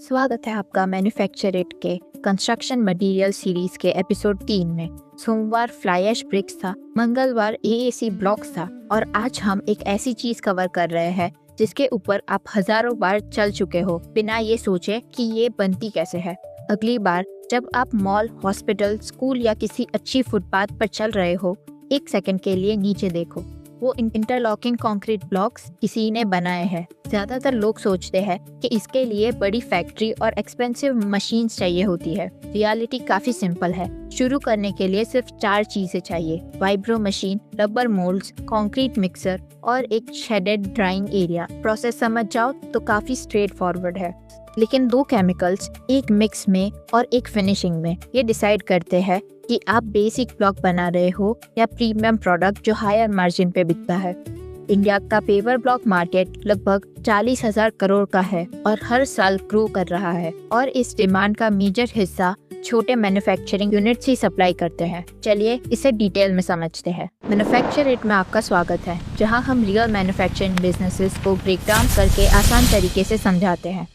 स्वागत है आपका मैन्युफैक्चर इट के कंस्ट्रक्शन मटेरियल सीरीज के एपिसोड 3 में। सोमवार फ्लाई ऐश ब्रिक्स था, मंगलवार एएसी ब्लॉक्स था और आज हम एक ऐसी चीज कवर कर रहे हैं जिसके ऊपर आप हजारों बार चल चुके हो बिना ये सोचे कि ये बनती कैसे है। अगली बार जब आप मॉल, हॉस्पिटल, स्कूल या किसी अच्छी फुटपाथ पर चल रहे हो, एक सेकंड के लिए नीचे देखो। वो इंटरलॉकिंग कंक्रीट ब्लॉक्स किसी ने बनाए हैं। ज्यादातर लोग सोचते हैं कि इसके लिए बड़ी फैक्ट्री और एक्सपेंसिव मशीन्स चाहिए होती है। रियलिटी काफी सिंपल है। शुरू करने के लिए सिर्फ 4 चीजें चाहिए: vibro machine, rubber moulds, concrete mixer और एक शेडेड ड्राइंग एरिया। प्रोसेस समझ जाओ तो काफी स्ट्रेट फॉरवर्ड है, लेकिन 2 केमिकल्स, एक मिक्स में और एक फिनिशिंग में, ये डिसाइड करते हैं कि आप बेसिक ब्लॉक बना रहे हो या प्रीमियम प्रोडक्ट जो हायर मार्जिन पे बिकता है। इंडिया का पेवर ब्लॉक मार्केट लगभग 40,000 करोड़ का है और हर साल ग्रो कर रहा है, और इस डिमांड का मेजर हिस्सा छोटे मैन्युफैक्चरिंग यूनिट्स ही सप्लाई करते हैं। चलिए इसे डिटेल में समझते हैं। मैन्युफैक्चर इट में आपका स्वागत है, जहां हम रियल मैन्युफैक्चरिंग बिजनेसेस को ब्रेक डाउन करके आसान तरीके से समझाते हैं।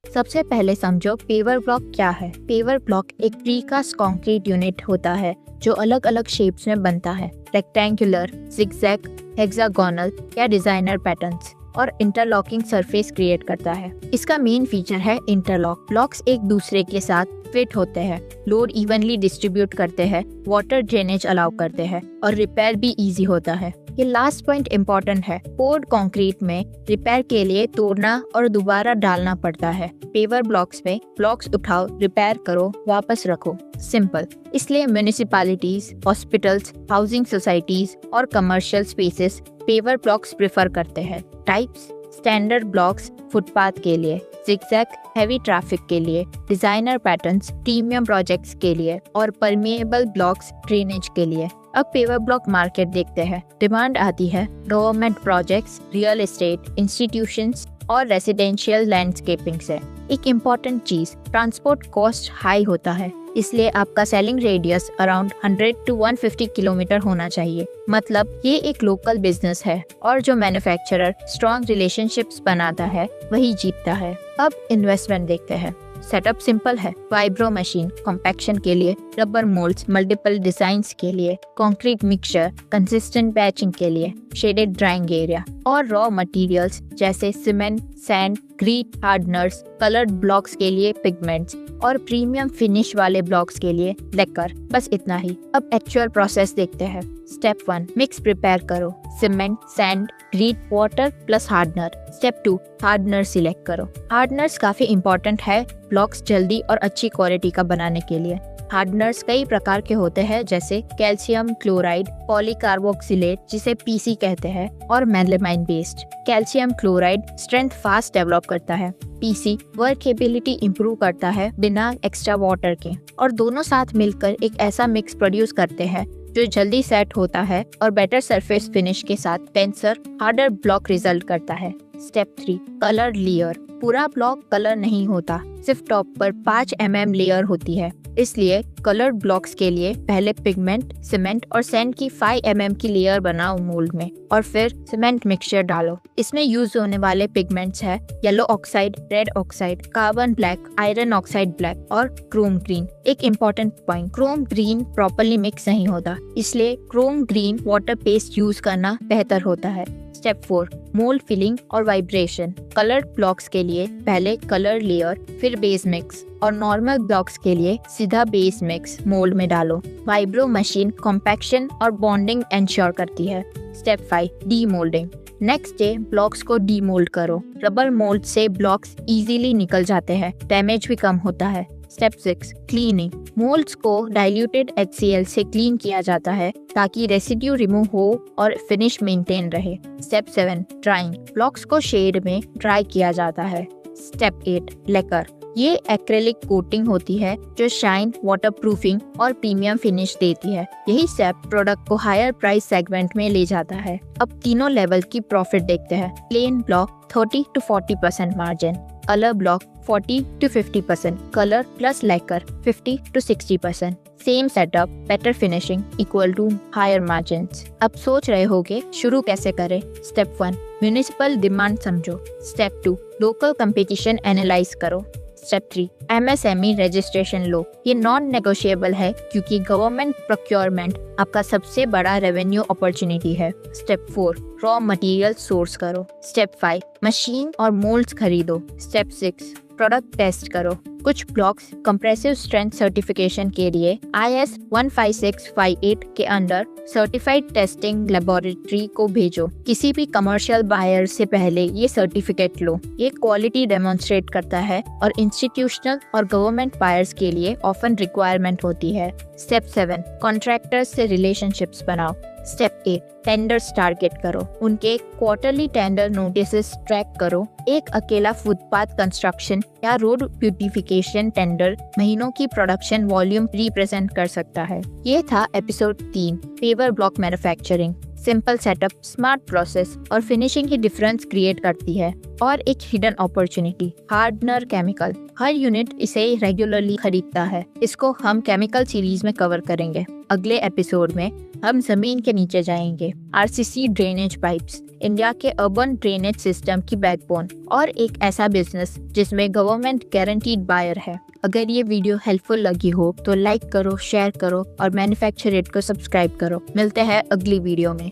सबसे पहले समझो पेवर ब्लॉक क्या है। पेवर ब्लॉक एक प्रीकास्ट कंक्रीट यूनिट होता है जो अलग अलग शेप्स में बनता है: रेक्टेंगुलर, जिगजैग, हेक्सागोनल या डिजाइनर पैटर्न्स, और इंटरलॉकिंग सरफेस क्रिएट करता है। इसका मेन फीचर है इंटरलॉक। ब्लॉक्स एक दूसरे के साथ फिट होते हैं, लोड इवनली डिस्ट्रीब्यूट करते हैं, वाटर ड्रेनेज अलाउ करते हैं और रिपेयर भी इजी होता है। ये लास्ट पॉइंट इम्पोर्टेंट है। पोर्ड कंक्रीट में रिपेयर के लिए तोड़ना और दोबारा डालना पड़ता है। पेवर ब्लॉक्स में ब्लॉक्स उठाओ, रिपेयर करो, वापस रखो, सिंपल। इसलिए म्युनिसिपैलिटीज, हॉस्पिटल्स, हाउसिंग सोसाइटीज और commercial spaces paver blocks prefer करते हैं। टाइप्स: स्टैंडर्ड ब्लॉक्स फुटपाथ के लिए, जिगजैग हैवी ट्रैफिक के लिए, डिजाइनर पैटर्न्स प्रीमियम प्रोजेक्ट्स के लिए और परमेएबल ब्लॉक्स ड्रेनेज के लिए। अब पेवर ब्लॉक मार्केट देखते हैं। डिमांड आती है government projects, real estate, institutions और रेसिडेंशियल लैंडस्केपिंग से। एक इम्पॉर्टेंट चीज, ट्रांसपोर्ट कॉस्ट हाई होता है, इसलिए आपका selling radius around 100 to 150 kilometre होना चाहिए। मतलब ये एक लोकल बिजनेस है और जो मैन्युफैक्चरर स्ट्रॉन्ग रिलेशनशिप्स बनाता है वही जीतता है। अब इन्वेस्टमेंट देखते हैं। सेटअप सिंपल है। वाइब्रो मशीन कॉम्पैक्शन के लिए, रबर मोल्ड्स मल्टीपल डिजाइन्स के लिए, कंक्रीट मिक्सचर कंसिस्टेंट बैचिंग के लिए, शेडेड ड्राइंग एरिया और रॉ मटेरियल्स जैसे cement, sand, grit hardeners, coloured blocks के लिए पिगमेंट्स और प्रीमियम फिनिश वाले ब्लॉक्स के लिए लेकर। बस इतना ही। अब एक्चुअल प्रोसेस देखते हैं। स्टेप 1, मिक्स प्रिपेयर करो। Cement, sand, greet, water plus hardener. Step 2, hardener select करो। हार्डनर्स काफी इंपॉर्टेंट है ब्लॉक्स जल्दी और अच्छी क्वालिटी का बनाने के लिए। हार्डनर्स कई प्रकार के होते हैं, जैसे कैल्शियम क्लोराइड, पॉलीकार्बोक्सिलेट जिसे पीसी कहते हैं, और melamine based. Calcium chloride strength fast develop करता है, पीसी वर्केबिलिटी इंप्रूव करता है बिना एक्स्ट्रा वाटर के, और दोनों साथ मिलकर एक ऐसा मिक्स प्रोड्यूस करते हैं जो जल्दी सेट होता है और बेटर सरफेस फिनिश के साथ डेंसर, हार्डर ब्लॉक रिजल्ट करता है। Step 3, colour layer. पूरा ब्लॉक कलर नहीं होता, सिर्फ टॉप पर 5 mm लेयर होती है। इसलिए कलर्ड ब्लॉक्स के लिए पहले पिगमेंट, सीमेंट और सैंड की 5 mm की लेयर बनाओ मोल्ड में, और फिर सीमेंट मिक्सचर डालो। इसमें यूज होने वाले पिगमेंट्स है yellow oxide, red oxide, carbon black, iron oxide black और क्रोम ग्रीन। एक important point, Chrome green properly mix नहीं होता, इसलिए Chrome green water paste use करना बेहतर होता है। स्टेप 4, मोल्ड फिलिंग और वाइब्रेशन। कलर्ड ब्लॉक्स के लिए पहले कलर लेयर, फिर बेस मिक्स, और नॉर्मल ब्लॉक्स के लिए सीधा बेस मिक्स मोल्ड में डालो। वाइब्रो मशीन कॉम्पैक्शन और बॉन्डिंग एंश्योर करती है। Step 5, demoulding. Next day blocks को डीमोल्ड करो। रबर मोल्ड से ब्लॉक्स इजीली निकल जाते हैं, डैमेज भी कम होता है। Step 6, cleaning. मोल्ड्स को डाइल्यूटेड HCl से क्लीन किया जाता है ताकि रेसिड्यू रिमूव हो और फिनिश मेंटेन रहे। Step 7, drawing. ब्लॉक्स को शेड में ड्राई किया जाता है। स्टेप 8, लेकर। ये एक्रेलिक कोटिंग होती है जो शाइन, वाटरप्रूफिंग और प्रीमियम फिनिश देती है। यही स्टेप प्रोडक्ट को हायर प्राइस सेगमेंट में ले जाता है। अब तीनों लेवल की प्रॉफिट देखते हैं। Plain block 30 to 40% margin, colour block 40 to 50%, colour plus lacquer 50 to 60%. Same setup, better finishing equal to higher margins. अब सोच रहे होगे शुरू कैसे करें. स्टेप 1, म्यूनिसिपल डिमांड समझो. स्टेप 2, लोकल कंपटीशन एनालाइज करो. स्टेप 3, MSME रजिस्ट्रेशन लो. ये नॉन नेगोशिएबल है क्योंकि गवर्नमेंट प्रोक्योरमेंट आपका सबसे बड़ा रेवेन्यू अपॉर्चुनिटी है. स्टेप 4, रॉ मटेरियल सोर्स करो. स्टेप 5, मशीन और मोल्ड्स खरीदो. स्टेप 6, प्रोडक्ट टेस्ट करो. कुछ ब्लॉक्स कंप्रेसिव स्ट्रेंथ सर्टिफिकेशन के लिए IS 15658 के अंडर सर्टिफाइड टेस्टिंग लेबोरेटरी को भेजो. किसी भी कमर्शियल बायर से पहले ये सर्टिफिकेट लो. ये क्वालिटी डेमोन्स्ट्रेट करता है और इंस्टीट्यूशनल और गवर्नमेंट बायर्स के लिए ऑफन रिक्वायरमेंट होती है. स्टेप 7, कॉन्ट्रैक्टर्स से रिलेशनशिप्स बनाओ. स्टेप 8, टेंडर्स टारगेट करो. उनके क्वार्टरली टेंडर नोटिसेस ट्रैक करो. एक अकेला फुटपाथ कंस्ट्रक्शन या रोड ब्यूटिफिकेशन टेंडर महीनों की प्रोडक्शन वॉल्यूम रिप्रेजेंट कर सकता है. ये था episode 3, paver block manufacturing. Simple setup, smart process और फिनिशिंग की डिफरेंस क्रिएट करती है. और एक हिडन अपॉर्चुनिटी, हार्डनर केमिकल. हर यूनिट इसे रेगुलरली खरीदता है. इसको हम केमिकल सीरीज में कवर करेंगे. अगले एपिसोड में हम जमीन के नीचे जाएंगे. RCC ड्रेनेज पाइप्स, इंडिया के अर्बन ड्रेनेज सिस्टम की बैकबोन और एक ऐसा बिजनेस जिसमें गवर्नमेंट गारंटीड बायर है. अगर ये वीडियो हेल्पफुल लगी हो तो लाइक करो, शेयर करो और मैन्युफैक्चर इट को सब्सक्राइब करो. मिलते हैं अगली वीडियो में.